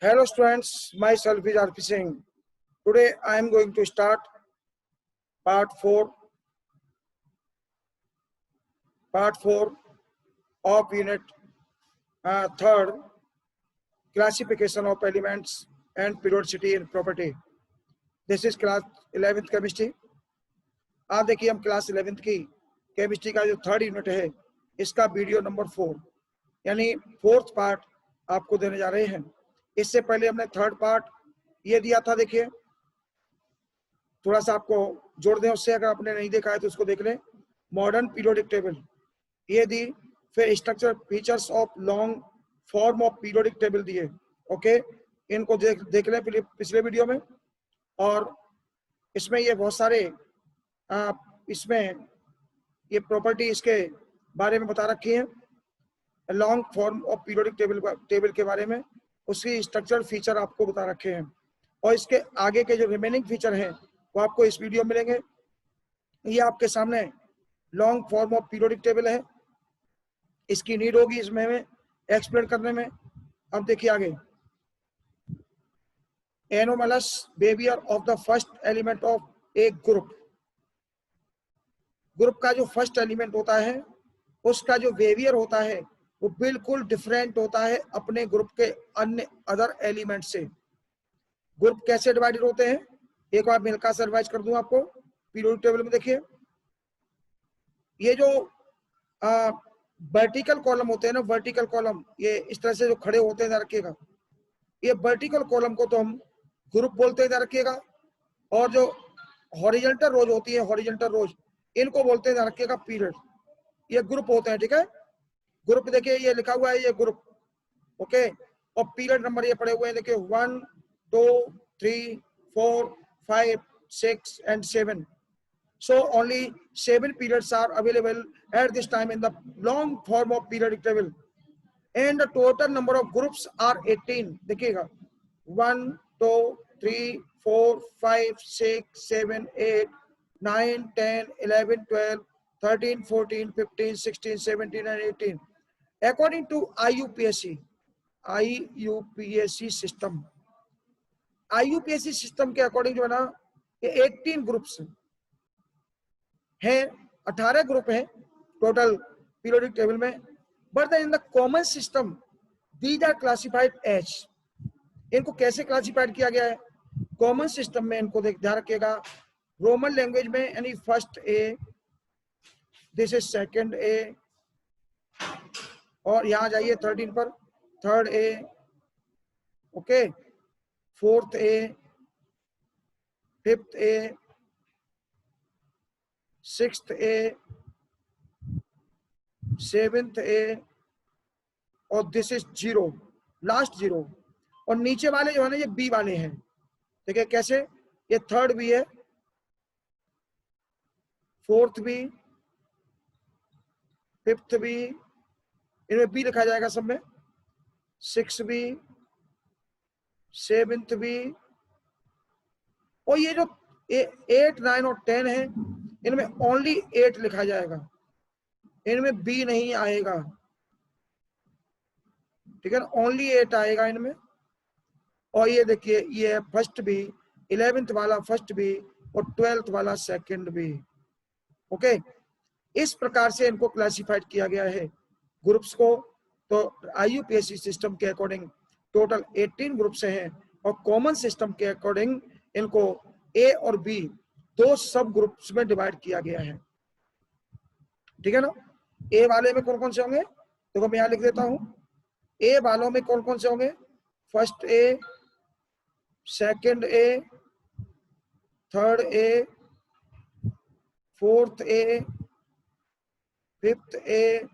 Hello students, myself is RP Singh. Today I am going to start part 4 of unit 3rd, classification of elements and periodicity in property. This is class 11th chemistry. आज देखिए हम class 11th की chemistry का जो 3rd unit है इसका video number 4 यानी 4th part आपको देने जा रहे हैं। इससे पहले हमने 3rd पार्ट ये दिया था, देखिए थोड़ा सा आपको जोड़ दें उससे, अगर आपने नहीं देखा है तो उसको देख लें। मॉडर्न पीरियोडिक टेबल ये दी, फिर structure features of long form of periodic table दिए। ओके, इनको देख लें पिछले वीडियो में। और इसमें ये बहुत सारे इसमें ये प्रॉपर्टी इसके बारे में बता रखी है, long form of periodic table के बारे में, उसकी स्ट्रक्चर फीचर आपको बता रखे हैं। और इसके आगे के जो रिमेनिंग फीचर हैं वो आपको इस वीडियो में मिलेंगे। ये आपके सामने long form of periodic table है, इसकी नीड होगी इसमें एक्सप्लेन करने में। अब देखिए आगे, anomalous behaviour of the first element of A group का जो फर्स्ट एलिमेंट होता है उसका जो बिहेवियर होता है वो बिल्कुल डिफरेंट होता है अपने ग्रुप के अन्य अदर एलिमेंट से। ग्रुप कैसे डिवाइडेड होते हैं एक बार मिलकर से रिवाइज कर दूं आपको। पीरियोडिक टेबल में देखिए, ये जो वर्टिकल कॉलम होते हैं ना, वर्टिकल कॉलम ये इस तरह से जो खड़े होते हैं, ध्यान रखिएगा। ये वर्टिकल कॉलम को तो हम ग्रुप बोलते हैं, ध्यान रखिएगा। और जो हॉरिजॉन्टल रोज होती है, हॉरिजॉन्टल रोज, इनको बोलते हैं, ध्यान रखिएगा, पीरियड। ये ग्रुप होते हैं, ठीक है। ग्रुप देखिए ये लिखा हुआ है, ये ग्रुप। ओके, और पीरियड नंबर ये पड़े हुए हैं, देखिए 1 2 3 4 5 6 and 7. So only 7 periods are available at this time in the long form of periodic table, and the total number of groups are 18. देखिएगा 1 2 3 4 5 6 7 8 9 10 11 12 13 14 15 16 17 and 18 according to IUPAC system। IUPAC system के according जो है ना, ये 18 groups हैं, 18 group हैं total periodic table में। But in the common system these are classified as. इनको कैसे क्लासिफाइड किया गया है कॉमन सिस्टम में, इनको ध्यान रखिएगा। रोमन लैंग्वेज में यानी first A, this is second ए, और यहां जाइए 13 पर, third A, okay, fourth A, fifth A, sixth A, seventh A, और दिस इज 0, लास्ट 0। और नीचे वाले जो है ना ये बी वाले हैं, देखिए कैसे, ये थर्ड बी है, फोर्थ बी, फिफ्थ बी, इनमें बी लिखा जाएगा सब में, सिक्स बी, सेवेंथ बी, और ये जो 8 9 और 10 है इनमें ओनली 8 लिखा जाएगा, इनमें बी नहीं आएगा, ठीक है ना, ओनली 8 आएगा इनमें। और ये देखिए ये फर्स्ट बी, 11th वाला फर्स्ट बी, और 12th वाला सेकंड बी। ओके, इस प्रकार से इनको क्लासिफाइड किया गया है ग्रुप्स को। तो IUPAC सिस्टम के अकॉर्डिंग टोटल 18 ग्रुप्स हैं, और कॉमन सिस्टम के अकॉर्डिंग इनको ए और बी 2 सब ग्रुप्स में डिवाइड किया गया है, ठीक है ना। ए वाले में कौन कौन से होंगे, देखो मैं यहां लिख देता हूं। ए वालों में कौन कौन से होंगे, first A, second A, third A, fourth A, fifth A,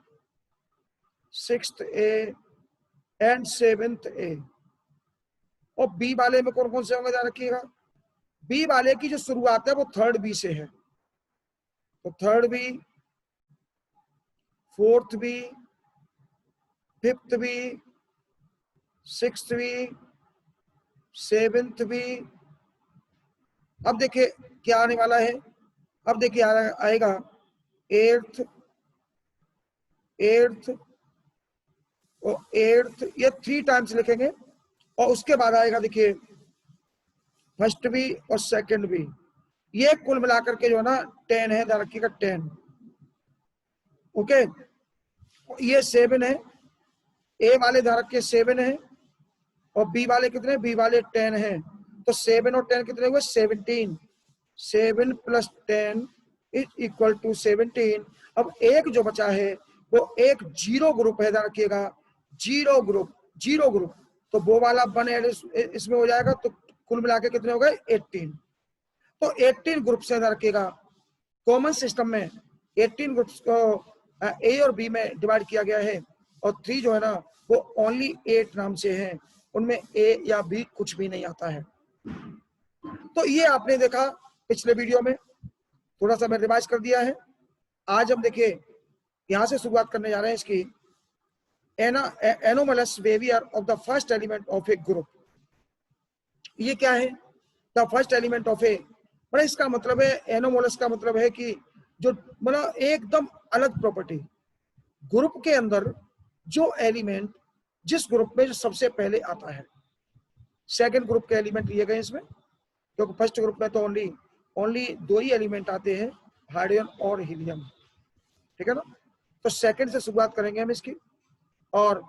sixth A and seventh A. और बी वाले में कौन कौन से होंगे, ध्यान रखिएगा। बी वाले की जो शुरुआत है वो थर्ड बी से है, तो third B, fourth B, fifth B, sixth B, seventh B. अब देखिए क्या आने वाला है, अब देखिए आएगा एट्थ, और एट्थ, ये 3 टाइम्स लिखेंगे, और उसके बाद आएगा देखिए फर्स्ट बी और सेकंड बी। ये कुल मिलाकर के जो है ना 10 है, ध्यान रखिएगा 10। ओके, ये 7 है, ए वाले ध्यान रखिए 7 है, और बी वाले कितने, बी वाले 10 है। तो 7 और 10 कितने हुए, 17। 7 + 10 इज इक्वल टू 17। अब एक जो बचा है वो एक जीरो ग्रुप है, ध्यान रखिएगा जीरो ग्रुप, जीरो ग्रुप। तो वो वाला 1 ऐड इसमें हो जाएगा, तो कुल मिला के कितने हो गए 18। तो 18 ग्रुप से ध्यान रखिएगा, कॉमन सिस्टम में 18 ग्रुप्स को ए और बी में डिवाइड किया गया है, और 3 जो है ना वो ओनली 8 नाम से हैं, उनमें ए या बी कुछ भी नहीं आता है। तो ये आपने देखा पिछले वीडियो में, थोड़ा सा मैं रिवाइज कर दिया है। आज हम देखिए यहां से शुरुआत करने जा रहे हैं इसकी, anomalous behaviour of the first element of A group. ये क्या है, द फर्स्ट एलिमेंट ऑफ ए, बड़ा इसका मतलब है, एनोमलस का मतलब है कि जो मतलब एकदम अलग प्रॉपर्टी, ग्रुप के अंदर जो एलिमेंट जिस ग्रुप में जो सबसे पहले आता है। सेकंड ग्रुप के एलिमेंट लिए गए इसमें, क्योंकि फर्स्ट ग्रुप में तो ओनली 2 ही एलिमेंट आते हैं, हाइड्रोजन और हीलियम, ठीक है ना। तो सेकंड से शुरुआत करेंगे हम इसकी, और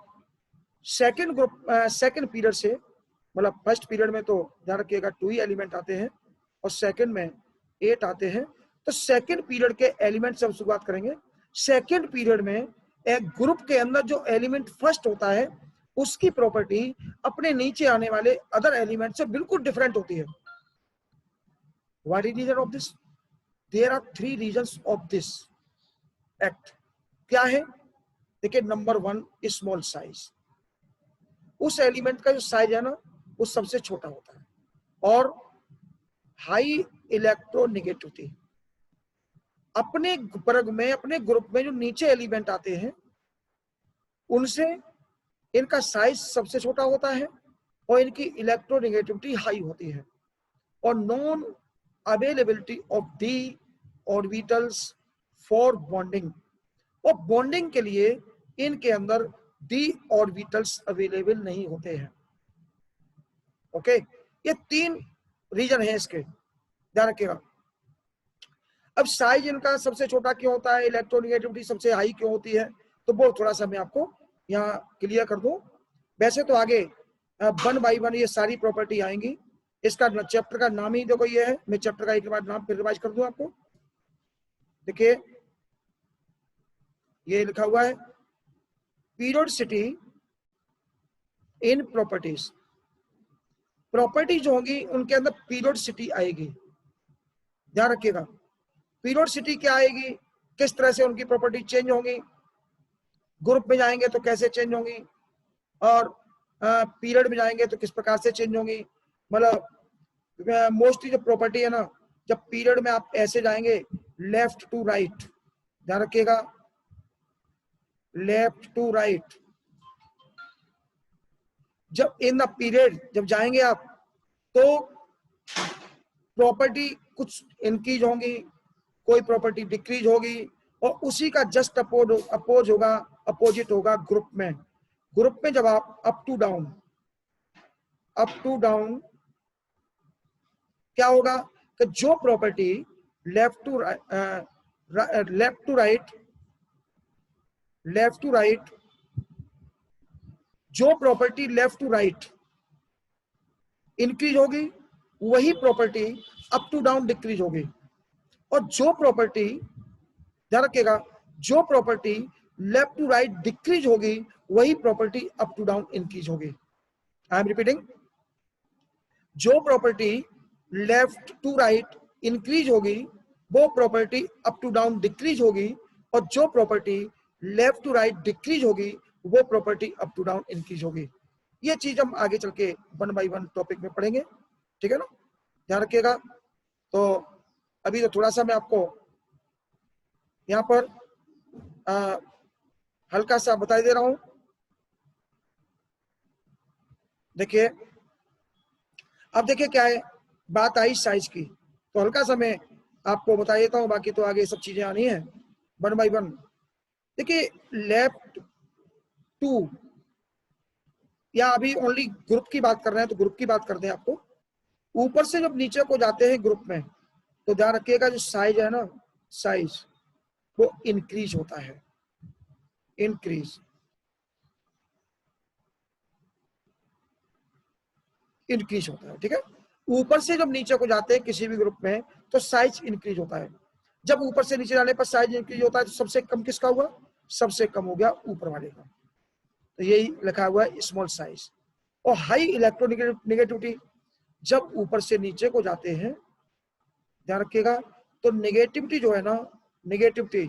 सेकंड ग्रुप सेकंड पीरियड से, मतलब फर्स्ट पीरियड में तो ध्यान रखिएगा 2 ही एलिमेंट आते हैं, और सेकंड में 8 आते हैं। तो सेकंड पीरियड के एलिमेंट से हम शुरुआत करेंगे। सेकंड पीरियड में एक ग्रुप के अंदर जो एलिमेंट फर्स्ट होता है उसकी प्रॉपर्टी अपने नीचे आने वाले अदर एलिमेंट से बिल्कुल डिफरेंट होती है। What is reason of this? There are 3 reasons of this act. क्या है, देखिए नंबर 1 स्मॉल साइज। उस एलिमेंट का जो साइज है ना वो सबसे छोटा होता है, और हाई इलेक्ट्रोनेगेटिविटी। अपने वर्ग में, अपने ग्रुप में जो नीचे एलिमेंट आते हैं उनसे इनका साइज सबसे छोटा होता है, और इनकी इलेक्ट्रोनेगेटिविटी हाई होती है, और non availability of d orbitals for bonding, और बॉन्डिंग के लिए इनके अंदर डी ऑर्बिटल्स अवेलेबल नहीं होते हैं। ओके, ये 3 रीजन है इसके, ध्यान रखिएगा। अब साइज इनका सबसे छोटा क्यों होता है, इलेक्ट्रोनेगेटिविटी सबसे हाई क्यों होती है, तो वो थोड़ा सा मैं आपको यहाँ क्लियर कर दूं। वैसे तो आगे 1 बाई 1 ये सारी प्रॉपर्टी आएंगी। इसका चैप्टर का नाम ही देखो ये है, मैं चैप्टर का एक बार नाम फिर रिवाइज कर दूं आपको। देखिए ये लिखा हुआ है पीरियोडिसिटी इन प्रॉपर्टीज। प्रॉपर्टी जो होगी उनके अंदर पीरियोडिसिटी आएगी, ध्यान रखिएगा। पीरियोडिसिटी क्या आएगी, किस तरह से उनकी प्रॉपर्टी चेंज होंगी, ग्रुप में जाएंगे तो कैसे चेंज होंगी, और पीरियड में जाएंगे तो किस प्रकार से चेंज होंगी। मतलब मोस्टली जो प्रॉपर्टी है ना, जब पीरियड में आप ऐसे जाएंगे लेफ्ट टू राइट, ध्यान रखिएगा लेफ्ट टू राइट। जब इन द पीरियड जब जाएंगे आप तो प्रॉपर्टी कुछ इंक्रीज होंगी, कोई प्रॉपर्टी डिक्रीज होगी, और उसी का जस्ट अपोजिट होगा ग्रुप में। ग्रुप में जब आप अप टू डाउन क्या होगा कि जो प्रॉपर्टी लेफ्ट टू राइट जो property left to right increase होगी वही property up to down decrease होगी, और जो प्रॉपर्टी ध्यान रखिएगा जो property left to right decrease होगी वही property up to down increase होगी। आई एम रिपीटिंग, जो property left to right increase होगी वो property up to down decrease होगी, और जो property left to right decrease होगी वो property up to down increase होगी। ये चीज हम आगे चल के 1 बाई 1 टॉपिक में पढ़ेंगे, ठीक है ना, ध्यान रखिएगा। तो अभी तो थोड़ा सा मैं आपको यहाँ पर हल्का सा बता दे रहा हूं। देखिए अब देखिए क्या है, बात आई साइज की, तो हल्का सा मैं आपको बता देता हूँ, बाकी तो आगे सब चीजें आनी है 1 बाई 1। देखिए लेफ्ट टू या अभी ओनली ग्रुप की बात कर रहे हैं तो ग्रुप की बात करते हैं आपको। ऊपर से जब नीचे को जाते हैं ग्रुप में तो ध्यान रखिएगा जो साइज है ना, साइज वो इंक्रीज होता है, इंक्रीज इंक्रीज होता है। ठीक है, ऊपर से जब नीचे को जाते हैं किसी भी ग्रुप में तो साइज इंक्रीज होता है। जब ऊपर से नीचे जाने पर साइज इंक्रीज होता है तो सबसे कम किसका हुआ, सबसे कम हो गया ऊपर वाले का। तो यही लिखा हुआ है स्मॉल साइज। और हाई इलेक्ट्रोनेगेटिविटी, जब ऊपर से नीचे को जाते हैं ध्यान रखिएगा तो नेगेटिविटी जो है ना, नेगेटिविटी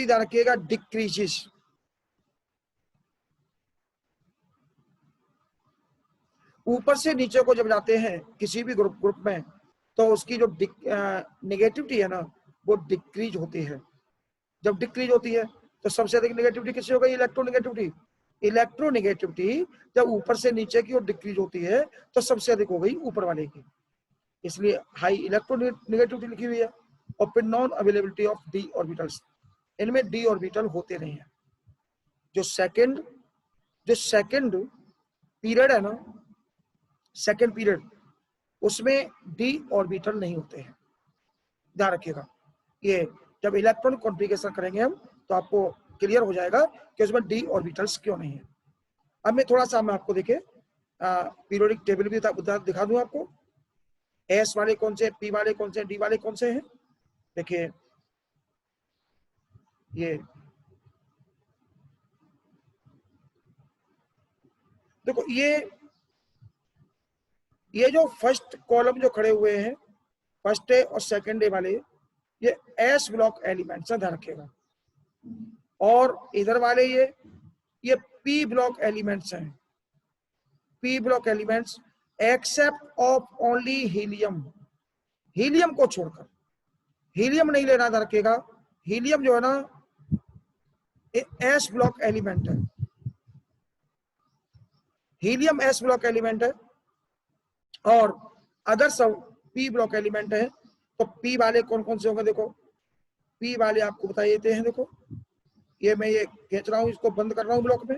ध्यान रखिएगा डिक्रीजेस। ऊपर से नीचे को जब जाते हैं किसी भी ग्रुप में तो उसकी जो नेगेटिविटी है ना वो डिक्रीज होती है। जब डिक्रीज होती है तो सबसे अधिक नेगेटिविटी किससे हो गई, इलेक्ट्रोनेगेटिविटी। इलेक्ट्रोनेगेटिविटी जब ऊपर से नीचे की ओर डिक्रीज होती है तो सबसे अधिक हो गई ऊपर वाले की, इसलिए हाई इलेक्ट्रोनेगेटिविटी लिखी हुई है। और फिर non availability of d orbitals, इनमें डी ऑर्बिटल होते नहीं है। जो सेकंड पीरियड है ना, सेकंड पीरियड उसमें डी ऑर्बिटल नहीं होते हैं, ध्यान रखिएगा। ये जब इलेक्ट्रॉन कॉन्फ़िगरेशन करेंगे हम तो आपको क्लियर हो जाएगा कि उसमें डी ऑर्बिटल्स क्यों नहीं है। अब मैं थोड़ा सा मैं आपको देखिए पीरियोडिक टेबल भी दिखा दूं आपको। एस वाले कौन से, पी वाले कौन से, डी वाले कौन से हैं। देखिए ये देखो, ये जो फर्स्ट कॉलम जो खड़े हुए हैं फर्स्ट डे और सेकंड डे वाले, ये एस ब्लॉक एलिमेंट्स ध्यान रखिएगा। और इधर वाले ये पी ब्लॉक एलिमेंट्स हैं, P block elements except of only helium, helium को छोड़कर। हीलियम नहीं लेना ध्यान रखिएगा, हीलियम जो है ना एस ब्लॉक एलिमेंट है, हीलियम एस ब्लॉक एलिमेंट है और अदर सब पी ब्लॉक एलिमेंट है। तो पी वाले कौन कौन से होंगे, देखो पी वाले आपको बता देते हैं। देखो ये मैं ये खींच रहा हूं, इसको बंद कर रहा हूं ब्लॉक में।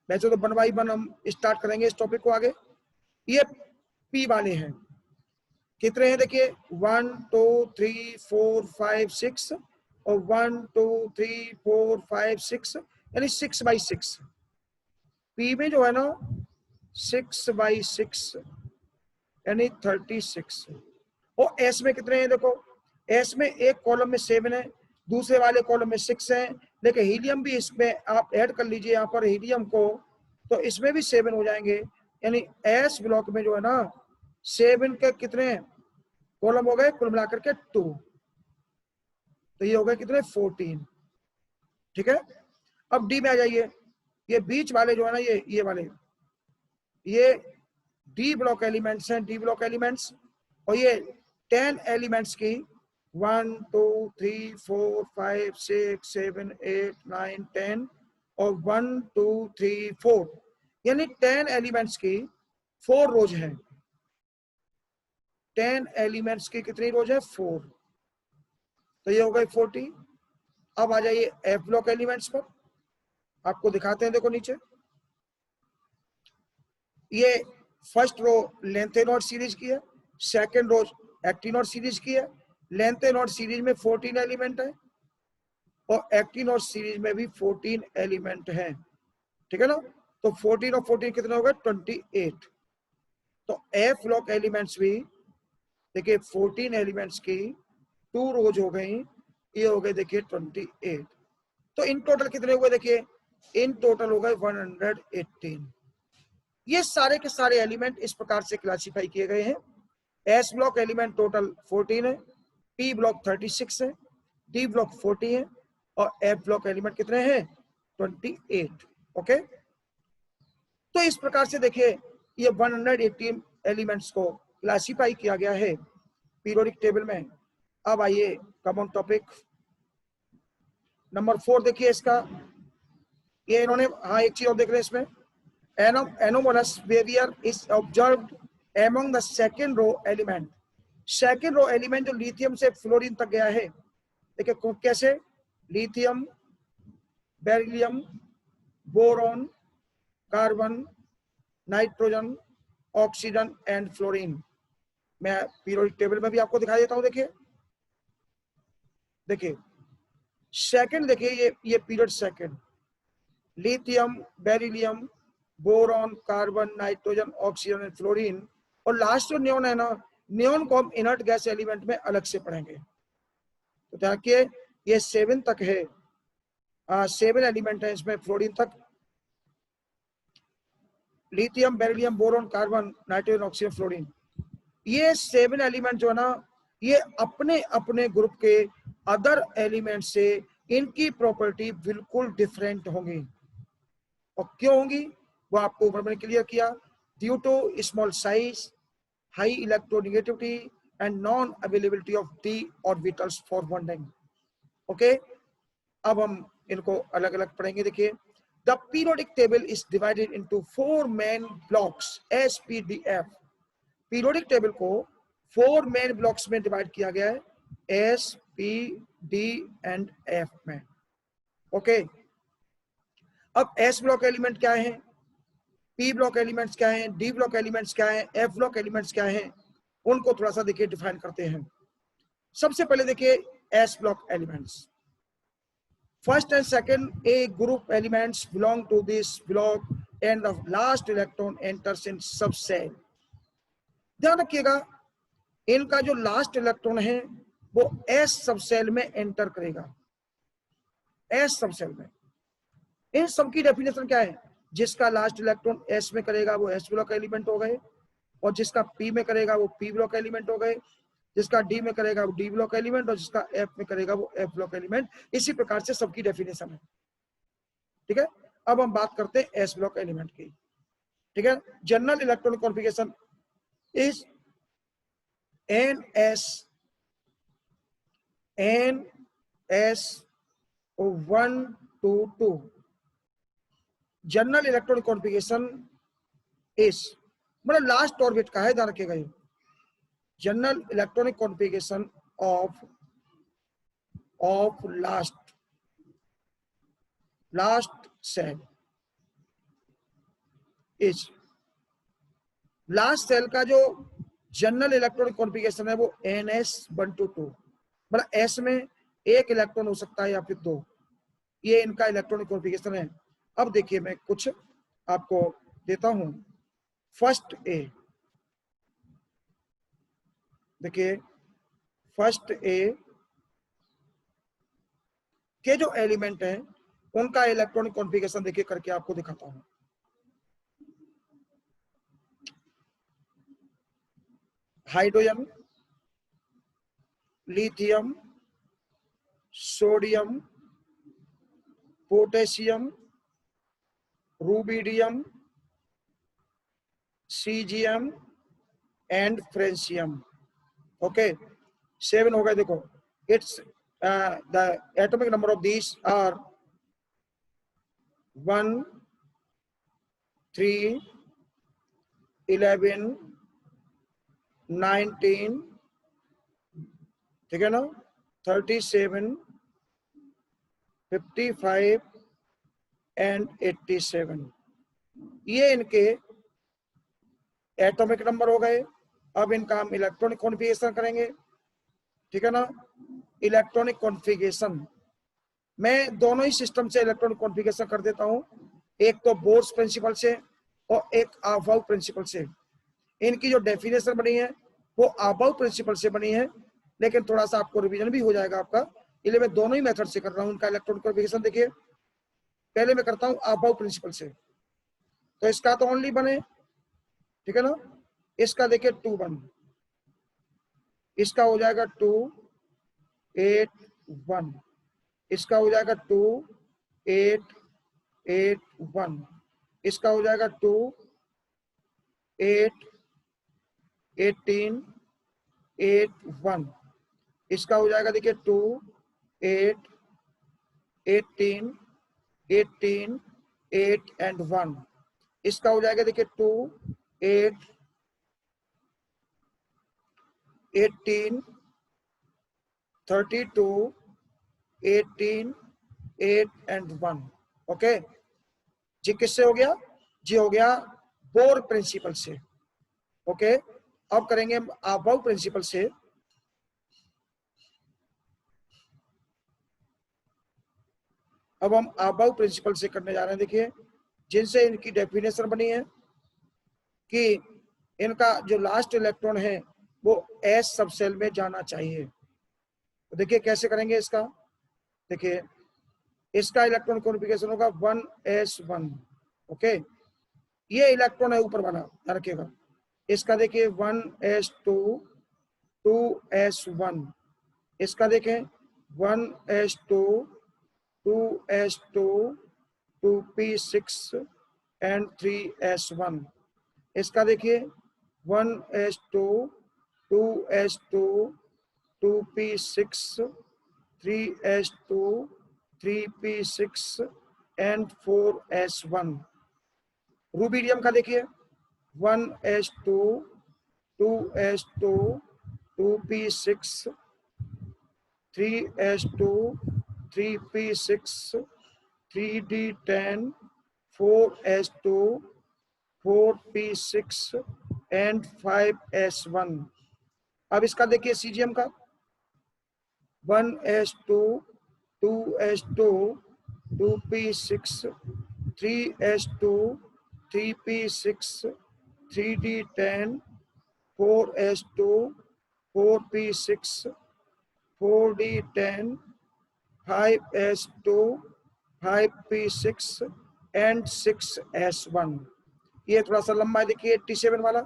वैसे तो 1 बाय 1 हम स्टार्ट करेंगे इस टॉपिक को आगे। ये पी वाले हैं, कितने हैं देखिए 1 2 3 4 5 6 और 1 2 3 4 5 6 यानी 6 बाई 6। पी में जो है ना 6 बाई 6 यानी 36। और एस में कितने हैं देखो, एस में एक कॉलम में 7 है, दूसरे वाले कॉलम में 6 है, लेकिन हीलियम भी इसमें आप ऐड कर लीजिए यहाँ पर हीलियम को तो इसमें भी 7 हो जाएंगे। यानी एस ब्लॉक में जो है ना 7 के कितने कॉलम हो गए कुल मिलाकर के 2, तो ये हो गए कितने 14। ठीक है, अब डी में आ जाइए। ये बीच वाले जो है ना ये वाले ये डी ब्लॉक एलिमेंट्स हैं, डी ब्लॉक एलिमेंट्स। और ये 10 एलिमेंट्स की 1 2 3 4 5 6 7 8 9 10 और 1 2 3 4 यानी 10 एलिमेंट्स की 4 रोज हैं। 10 एलिमेंट्स की कितनी रोज है 4, तो ये हो गए 40। अब आ जाइए एफ ब्लॉक एलिमेंट्स पर, आपको दिखाते हैं। देखो नीचे ये फर्स्ट रो लेंथेनॉइड सीरीज की है, सेकंड रो एक्टिनॉइड सीरीज की है। लेंथेनॉइड सीरीज में 14 एलिमेंट है और एक्टिनॉइड सीरीज में भी 14 एलिमेंट हैं। ठीक है ना, तो 14 और 14 कितने हो गए 28। तो एफ ब्लॉक एलिमेंट्स भी देखिए 14 एलिमेंट्स की 2 रोज हो गई, ये हो गए देखिए 28। तो इन टोटल कितने हुए देखिए, इन टोटल हो गए 118। ये सारे के सारे एलिमेंट इस प्रकार से क्लासिफाई किए गए हैं। एस ब्लॉक एलिमेंट टोटल 14 है, पी ब्लॉक 36 है, डी ब्लॉक 40 है और एफ ब्लॉक एलिमेंट कितने हैं 28। ओके, तो इस प्रकार से देखिए ये 118 एलिमेंट्स को क्लासिफाई किया गया है पीरियोडिक टेबल में। अब आइए कॉमन टॉपिक नंबर 4 देखिए इसका, ये इन्होंने हाँ एक चीज और देख रहे हैं इसमें, anomalous behavior is observed among the second row element। Second row element जो लिथियम से फ्लोरीन तक गया है, देखिए कैसे lithium, beryllium, boron, carbon, nitrogen, oxygen and fluorine. मैं पीरियोडिक टेबल में भी आपको दिखाई देता हूं। देखिए देखिए सेकंड, देखिए ये period second, lithium, beryllium, boron, carbon, nitrogen, oxygen and fluorine. और लास्ट जो नियॉन है ना, नियॉन को हम इनर्ट गैस एलिमेंट में अलग से पढ़ेंगे। तो देखिए ये 7 तक है, 7 एलिमेंट है इसमें फ्लोरीन तक। Lithium, beryllium, boron, carbon, nitrogen, oxygen, fluorine, ये 7 एलिमेंट जो है ना, ये अपने अपने ग्रुप के अदर एलिमेंट से इनकी प्रॉपर्टी बिल्कुल डिफरेंट होंगी। और क्यों होंगी वो आपको ऊपर मैंने क्लियर किया। Due to small size, high electronegativity and non availability of d orbitals for bonding. Okay, अब हम इनको अलग अलग पढ़ेंगे। देखिए the periodic table is divided into 4 main blocks SPDF। Periodic table को 4 मेन ब्लॉक्स में डिवाइड किया गया है, S, P, D and F में। ओके, अब S ब्लॉक एलिमेंट क्या है, P ब्लॉक एलिमेंट्स क्या है, D ब्लॉक एलिमेंट्स क्या है, F ब्लॉक एलिमेंट्स क्या है, उनको थोड़ा सा देखिए डिफाइन करते हैं। सबसे पहले देखिए S block elements. First and second A group elements belong to this block and the last electron enters in subcell। ध्यान रखिएगा इनका जो लास्ट इलेक्ट्रॉन है वो S सबसेल में एंटर करेगा। S सबसेल में इन सब की डेफिनेशन क्या है, जिसका लास्ट इलेक्ट्रॉन S में करेगा वो S ब्लॉक एलिमेंट हो गए, और जिसका P में करेगा वो P ब्लॉक एलिमेंट हो गए, जिसका D में करेगा वो D ब्लॉक एलिमेंट, और जिसका F में करेगा वो F ब्लॉक एलिमेंट। इसी प्रकार से सबकी डेफिनेशन है। ठीक है, अब हम बात करते हैं S ब्लॉक एलिमेंट की। ठीक है, general electronic configuration is NS122। General electronic configuration is मतलब लास्ट ऑर्बिट का है, ध्यान रखिएगा ये। General electronic configuration of last shell is, last shell का जो जनरल इलेक्ट्रॉनिक कॉन्फ़िगरेशन है वो NS122। मतलब S में एक इलेक्ट्रॉन हो सकता है या फिर 2, ये इनका इलेक्ट्रॉनिक कॉन्फ़िगरेशन है। अब देखिए मैं कुछ आपको देता हूं। फर्स्ट A, देखिए फर्स्ट A के जो एलिमेंट है उनका इलेक्ट्रॉनिक कॉन्फ़िगरेशन देखिए करके आपको दिखाता हूं। Hydrogen, lithium, sodium, potassium, rubidium, caesium and francium. Okay, 7 हो गए। देखो it's the atomic number of these are 1, 3, 11, 19, ठीक है ना, 37, 55 एंड 87। ये इनके एटॉमिक नंबर हो गए। अब इनका हम इलेक्ट्रॉनिक कॉन्फ़िगरेशन करेंगे। ठीक है ना, इलेक्ट्रॉनिक कॉन्फ़िगरेशन मैं दोनों ही सिस्टम से इलेक्ट्रॉनिक कॉन्फ़िगरेशन कर देता हूं, एक तो बोर्स प्रिंसिपल से और एक आबाउ प्रिंसिपल से। इनकी जो डेफिनेशन बनी है वो आबाउ प्रिंसिपल से बनी है, लेकिन थोड़ा सा आपको रिवीजन भी हो जाएगा आपका, इसलिए मैं दोनों ही मेथड से कर रहा हूं उनका इलेक्ट्रॉनिक कॉन्फ़िगरेशन। देखिए पहले मैं करता हूं आबाउ प्रिंसिपल से, तो इसका तो ओनली बने, ठीक है ना। इसका देखिए 2 1, इसका हो जाएगा 2 8 1, इसका हो जाएगा 2 8 8 1, इसका हो जाएगा 2 8 18 8 1, इसका हो जाएगा देखिए 2 8 18 18 8 एंड 1, इसका हो जाएगा देखिए 2 8 18 32 18, 8 एंड 1। ओके, जी किससे हो गया? जी हो गया बोर प्रिंसिपल से। ओके, अब करेंगे अबव प्रिंसिपल से। अब हम अबव प्रिंसिपल से करने जा रहे हैं। देखिए, जिनसे इनकी डेफिनेशन बनी है कि इनका जो लास्ट इलेक्ट्रॉन है वो एस सब सेल में जाना चाहिए। तो देखिए कैसे करेंगे इसका। देखिए, इसका इलेक्ट्रॉन कॉन्फ़िगरेशन होगा 1s1। ओके, ये इलेक्ट्रॉन है ऊपर वाला, ध्यान रखिएगा। इसका देखिए 1s2, 2s1। इसका देखें 1s2, 2s2, 2p6 and 3s1। इसका देखिए 1s2, 2s2, 2p6, 3s2, 3p6 and 4s1। Rubidium का देखिए 1s2, 2s2, 2p6, 3s2, 3p6, 3d10, 4s2, 4p6 and 5s1। अब इसका देखिए सीजीएम का 1s2, 2s2, 2p6, 3s2, 3p6, 3d10, 4s2, 4p6, 4d10, 5s2, 5p6 and 6s1। ये थोड़ा सा लंबा है, देखिए 87 वाला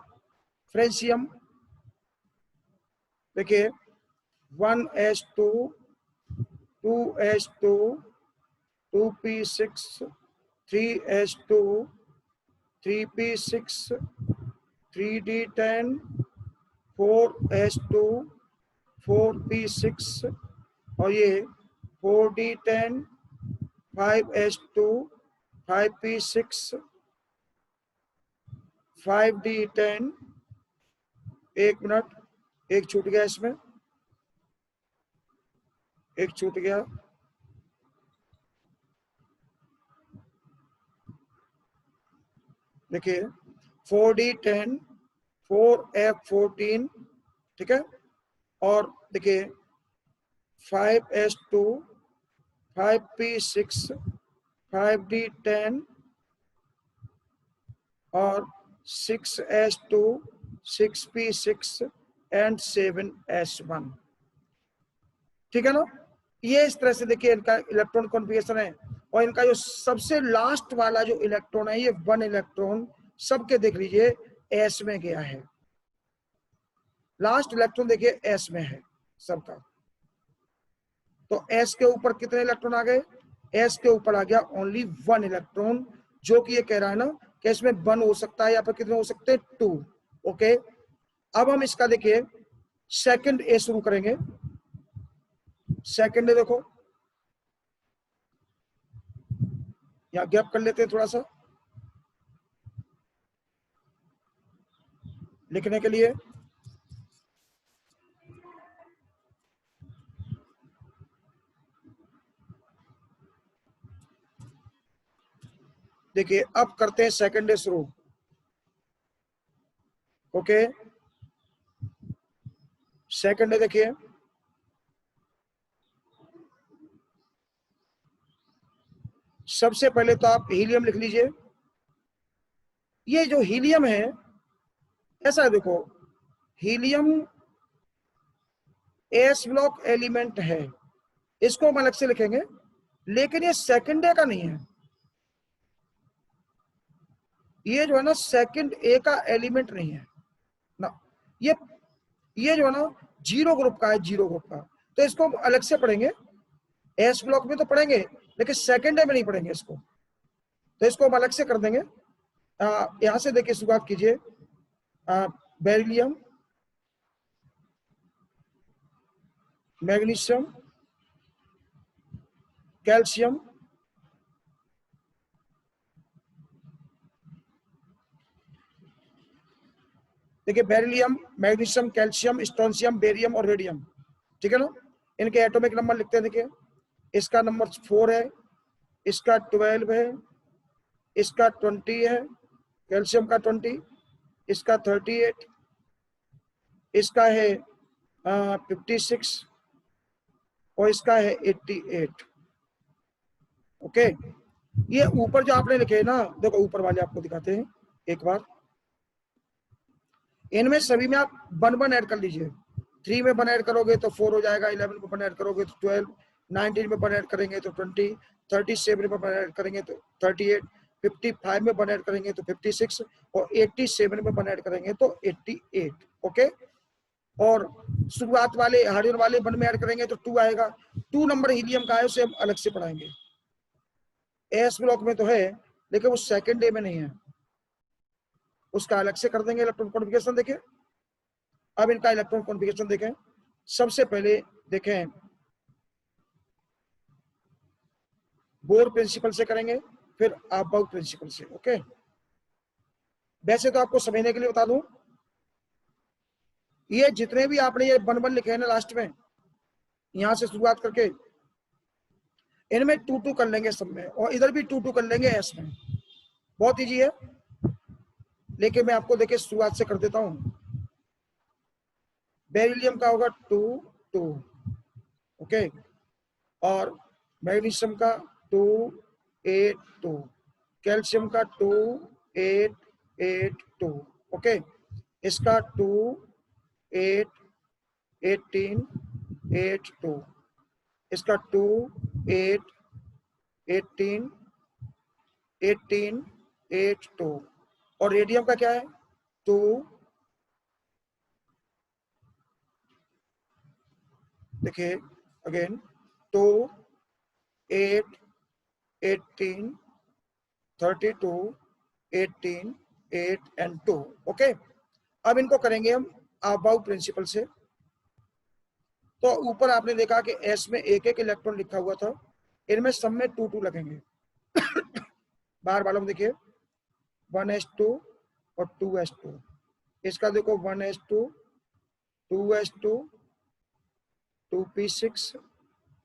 फ्रेंशियम। देखिए 1s2, 2s2, 2p6, 3s2, 3p6, 3d10, 4s2, 4p6 और ये 4d10, 5s2, 5p6, 5d10। एक मिनट, एक छूट गया इसमें, एक छूट गया। देखिए 4d10, 4f14, ठीक है। और देखिए 5s2, 5p6, 5d10 और 6s2, 6p6 एंड 7s1। ठीक है ना। ये इस तरह से देखिए इनका इलेक्ट्रॉन कॉन्फ़िगरेशन है। और इनका जो सबसे लास्ट वाला जो इलेक्ट्रॉन है, ये 1 इलेक्ट्रॉन सबके देख लीजिए एस में गया है। लास्ट इलेक्ट्रॉन देखिए एस में है सबका। तो एस के ऊपर कितने इलेक्ट्रॉन आ गए? एस के ऊपर आ गया ओनली 1 इलेक्ट्रॉन, जो कि ये कह रहा है ना कि इसमें 1 हो सकता है, या फिर कितने हो सकते हैं? 2। ओके, अब हम इसका देखिए सेकंड ए शुरू करेंगे। सेकंड ए देखो, या गैप कर लेते हैं थोड़ा सा लिखने के लिए। देखिए अब करते हैं सेकंड डे शुरू। ओके, सेकंड डे देखिए सबसे पहले तो आप हीलियम लिख लीजिए। ये जो हीलियम है, ऐसा है देखो, हीलियम एस ब्लॉक एलिमेंट है, इसको हम अलग से लिखेंगे, लेकिन ये सेकंड डे का नहीं है। ये जो है ना सेकंड ए का एलिमेंट नहीं है ना। ये जो है ना जीरो ग्रुप का है, जीरो ग्रुप का। तो इसको हम अलग से पढ़ेंगे, एस ब्लॉक में तो पढ़ेंगे, लेकिन सेकंड डे में नहीं पढ़ेंगे इसको। तो इसको हम अलग से कर देंगे। यहां से देखिए शुरुआत कीजिए। बेरिलियम, मैग्नीशियम, कैल्शियम, देखिए beryllium, magnesium, calcium, strontium, barium और रेडियम। ठीक है ना। इनके एटॉमिक नंबर लिखते हैं। देखिए इसका नंबर 4 है, इसका 12 है, इसका 20 है, कैल्शियम का 20, इसका 38, इसका है 56 और इसका है 88। ओके, ये ऊपर जो आपने लिखे ना, देखो ऊपर वाले आपको दिखाते हैं एक बार। इनमें सभी में आप 1 ऐड कर लीजिए। 3 में 1 ऐड करोगे तो 4 हो जाएगा, 11 में 1 ऐड करोगे तो 12, 19 में 1 ऐड करेंगे तो 20, 37 में 1 ऐड करेंगे तो 38, 55 में 1 ऐड करेंगे तो 56 और 87 में 1 ऐड करेंगे तो 88। ओके, और शुरुआत वाले हाइड्रोजन वाले 1 में ऐड करेंगे तो 2 आएगा। 2 नंबर हीलियम का है, उसे हम अलग से पढ़ाएंगे। एस ब्लॉक में तो है लेकिन वो सेकंड डे में नहीं है, उसका अलग से कर देंगे इलेक्ट्रॉन कॉन्फ़िगरेशन। देखें अब इनका इलेक्ट्रॉन कॉन्फ़िगरेशन देखें। सबसे पहले देखें बोर प्रिंसिपल से करेंगे, फिर अबाउ प्रिंसिपल से। ओके, वैसे तो आपको समझने के लिए बता दूं, ये जितने भी आपने ये 1 लिखे हैं ना लास्ट में, यहां से शुरुआत करके इनमें 2 कर लेंगे सब में, और इधर भी 2 कर लेंगे एस में। बहुत इजी है, लेकिन मैं आपको देखिए शुरुआत से कर देता हूं। बेरिलियम का होगा 2 2, ओके, और मैग्नीशियम का 2 8 2, कैल्शियम का 2 8 8 2, ओके, इसका 2 8 18 8 2, इसका 2 8 18 18 8 2, और रेडियम का क्या है 2, देखिए अगेन 2 8 18 32 18 8 एंड 2। ओके, अब इनको करेंगे हम अबाउ प्रिंसिपल से। तो ऊपर आपने देखा कि एस में एक एक इलेक्ट्रॉन लिखा हुआ था, इनमें सब में 2 2 लगेंगे। बार बार देखिए 1s2 और 2s2, इसका देखो 1s2 2s2 2p6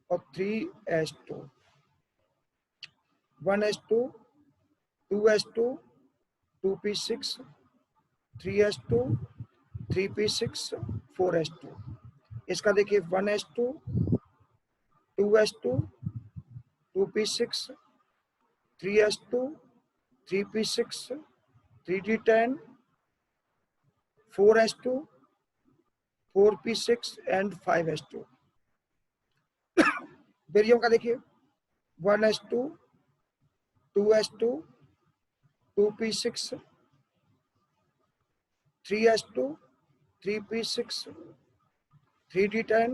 और 3s2, 1s2 2s2 2p6 3s2 3p6 4s2, इसका देखिए 1s2 2s2 2p6 3s2 3p6 3d10 4s2 4p6 and 5s2। Barium का देखिए 1s2 2s2 2p6 3s2 3p6 3d10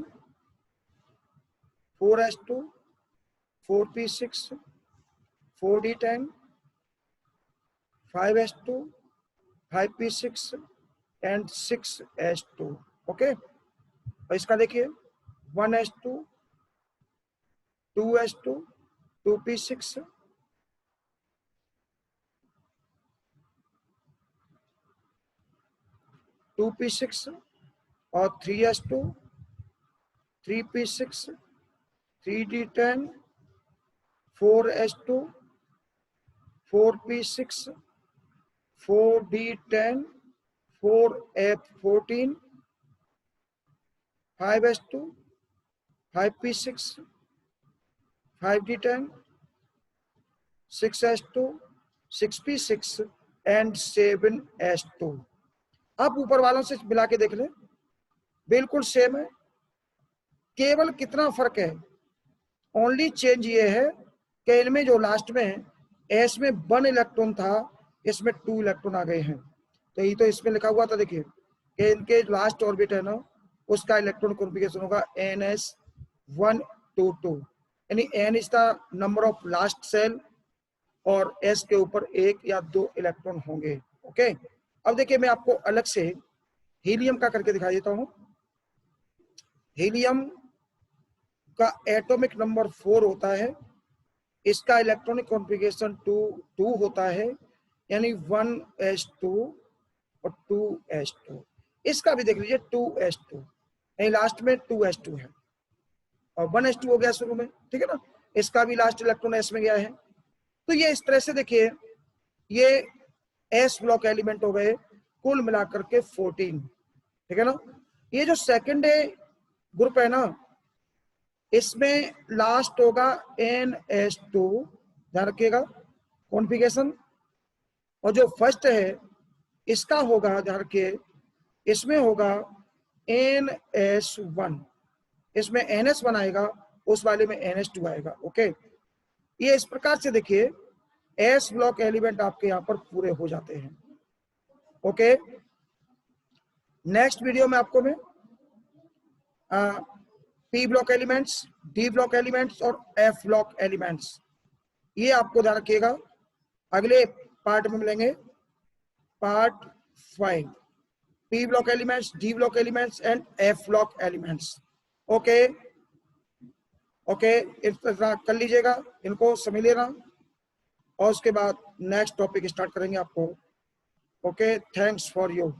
4s2 4p6 4d10 5s2 5p6 and 6s2। Okay, और इसका देखिए 1s2 2s2 2p6 2p6 और 3s2 3p6 3d10 4s2 4p6 4d10 4f14 5s2 5p6 5d10 6s2 6p6 and 7s2। आप ऊपर वालों से मिला के देख लें, बिल्कुल सेम है, केवल कितना फर्क है, ओनली चेंज ये है कि इनमें जो लास्ट में एस में 1 इलेक्ट्रॉन था, इसमें 2 इलेक्ट्रॉन आ गए हैं। तो ये तो इसमें लिखा हुआ था देखिए कि इनके लास्ट ऑर्बिट है ना, उसका इलेक्ट्रॉन कॉन्फ़िगरेशन होगा ns122, यानी n is the number of last shell और s के ऊपर 1 या 2 इलेक्ट्रॉन होंगे। ओके, अब देखिए मैं आपको अलग से हीलियम का करके दिखा देता हूं। हीलियम का एटॉमिक नंबर 4 होता है, इसका इलेक्ट्रॉनिक कॉन्फ़िगरेशन 2 होता है, यानी 1s2 और 2s2। इसका भी देख लीजिए 2s2, यानी लास्ट में 2s2 है। और 1s2 हो गया शुरू में, ठीक है ना। इसका भी लास्ट इलेक्ट्रॉन s में गया है। तो ये इस तरह से देखिए, ये s ब्लॉक एलिमेंट हो गए कुल मिलाकर के 14, ठीक है ना। ये जो सेकंड ग्रुप है ना, इसमें लास्ट होगा NS2, ध्यान रखिएगा कॉन्फ़िगरेशन। और जो फर्स्ट है इसका होगा, ध्यान रखिए, इसमें होगा NS1, इसमें NS1 आएगा, उस वाले में NS2 आएगा। ओके, ये इस प्रकार से देखिए S ब्लॉक एलिमेंट आपके यहाँ पर पूरे हो जाते हैं। ओके, नेक्स्ट वीडियो में आपको मैं P block elements, D block elements और F ब्लॉक एलिमेंट्स, ये आपको ध्यान रखिएगा, अगले पार्ट में मिलेंगे, part 5, P block elements, D block elements and F block elements. Okay okay, इस तरह कर लीजिएगा, इनको समझ लेना और उसके बाद नेक्स्ट टॉपिक स्टार्ट करेंगे आपको। Okay, thanks for you.